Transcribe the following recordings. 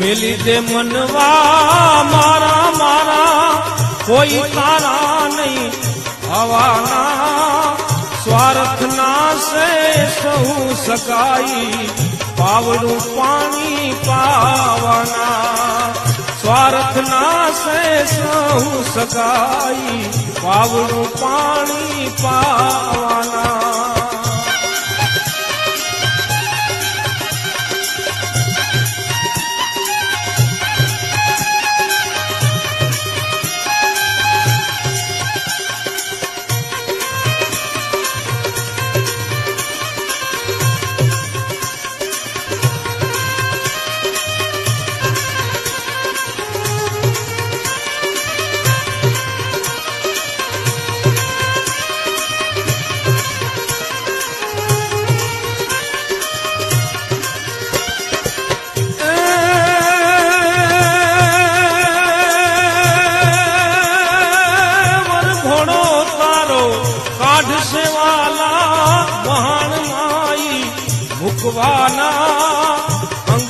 મેલી દે મનવા મારા મારા કોઈ તારા નહીં હવાના સ્વાર્થ ના સે સહુ સગાઈ પાવડું પાણી પાવાના સ્વાર્થ ના સે સહુ સગાઈ પાવડું પાણી પાવાના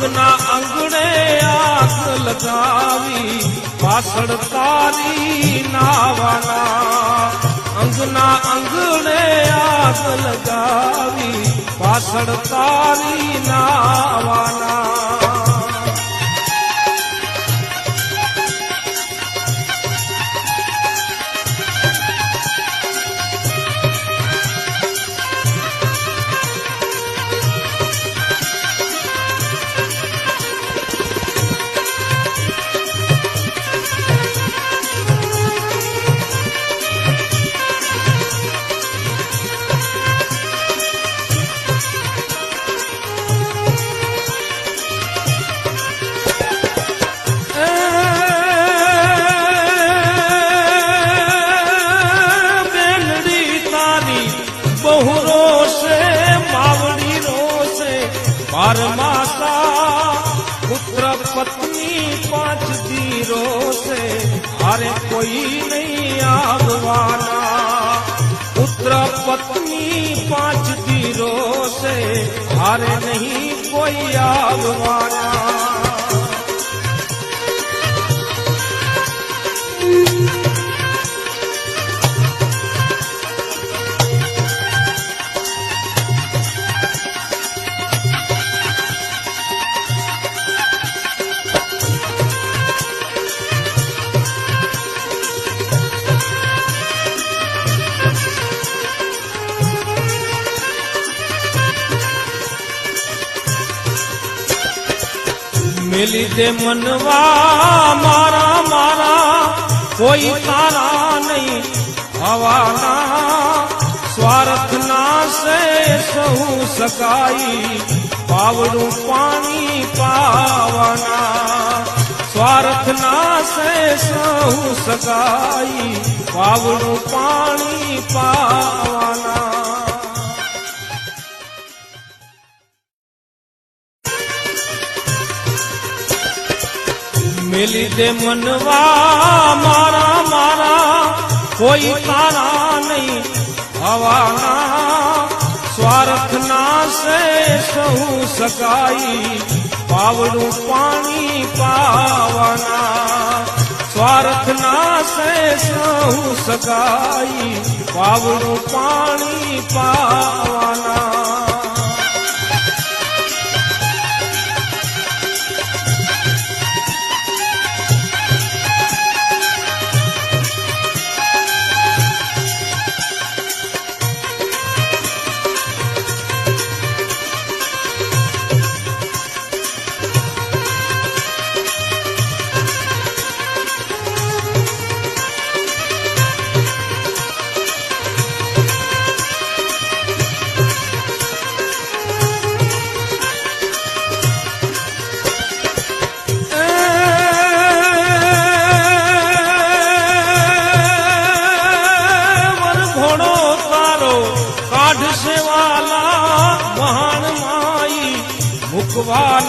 અંગના અંગણે આગ લગાવી પાછળ તારી નાવાના અંગના અંગણે આગ લગાવી પાછળ તારી નાવાના माता पुत्र पत्नी 5 धीरो से अरे कोई नहीं आगवाना पुत्र पत्नी 5 धीरो से अरे नहीं कोई आगवाना मेली दे मनवा मारा मारा कोई तारा नहीं हवाना स्वार्थ ना से सहु सगाई पावड़ू पानी पावाना स्वार्थ ना से सहु सगाई पावड़ू पानी पावाना मेली दे मनवा मारा मारा कोई तारा नहीं हवाना स्वार्थ ना से सहु सगाई पावड़ू पानी पावाना स्वार्थ ना से सहु सगाई पावड़ू पानी पावाना काढ़ से वाला महान माई मुखवाला